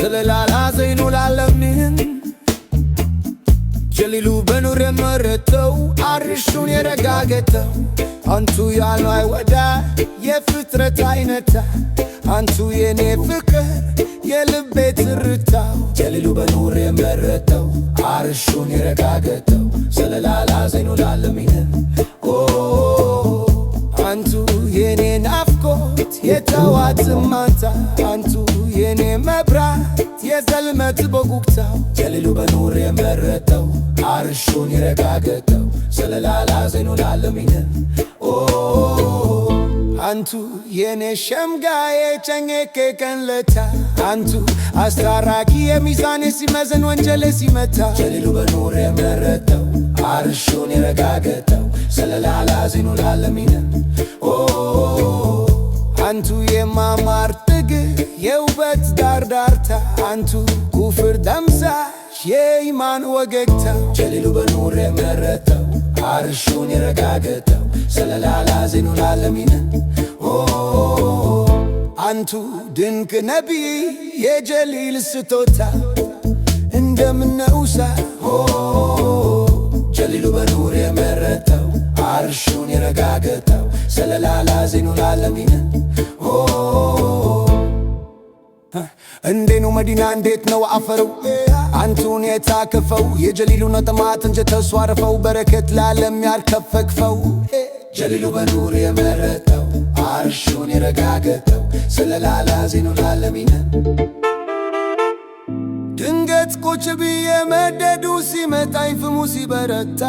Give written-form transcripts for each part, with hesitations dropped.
ስለላላ ዘይኑ ላለምን ጀሊሉ በኑር የመረተው አርሹን የረጋገጠው አንቱ ያልነው አይወዳ የፍጥረት አይነታ አንቱ የኔ ፍቅር የልቤ ትርታው ጀሊሉ በኑር የመረተው አርሹን የረጋገጠው ስለላላ ዘይኑ ላለምን አንቱ የኔ ናፍቆት የጠዋት ማታ አንቱ የኔ መብራት የዘልመት በጉብታው ጀሊሉ በኑር የመረተው አርሹን የረጋገጠው ስለላላ ዘይኑ ላለምን አንቱ የኔ ሸምጋዬ ጨኘቄ ቀንለታ አንቱ አስታራቂ የሚዛኔ ሲመዘን ወንጀሌ ሲመታ ጀሊሉ በኑር የመረተው አርሹን የረጋገጠው ስለላላ ዘይኑ ላለምን አንቱ የማማር ጥግ የውበት ዳርዳርታ አንቱ ኩፍር ደምሳሽ የኢማን ወገግታ ጀሊሉ በኑር የመረተው አርሹን የረጋገጠው ስለላላ ዘይኑ ላለምን አንቱ ድንቅ ነቢይ የጀሊል ስጦታ እንደምነውሳ ጀሊሉ በኑር የመረተው አርሹን የረጋገጠው ስለላላ ዘይኑ ላለምን እንዴት ነው መዲና እንዴት ነው አፈሩ አንቱን የታከፈው የጀሊሉ ነጥማት እንጂ ተሷርፈው በረከት ላለም ያርከፈክፈው ጀሊሉ በኑር የመረተው አርሹን የረጋገጠው ስለላላ ዘይኑ ላለምን ድንገት ቁጭ ብዬ መደዱ ሲመጣኝ ፍሙ ሲበረታ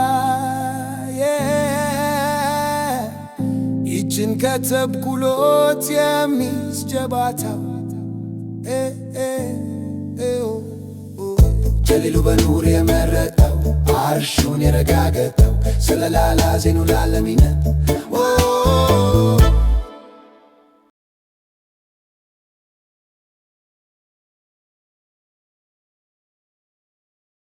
ይችን ከተብኩሎት የሚስ ጀባታው ጀሊሉ በኑር የመረተው አርሹን የረጋገጠው ስለላላ ዘይኑ ላለምን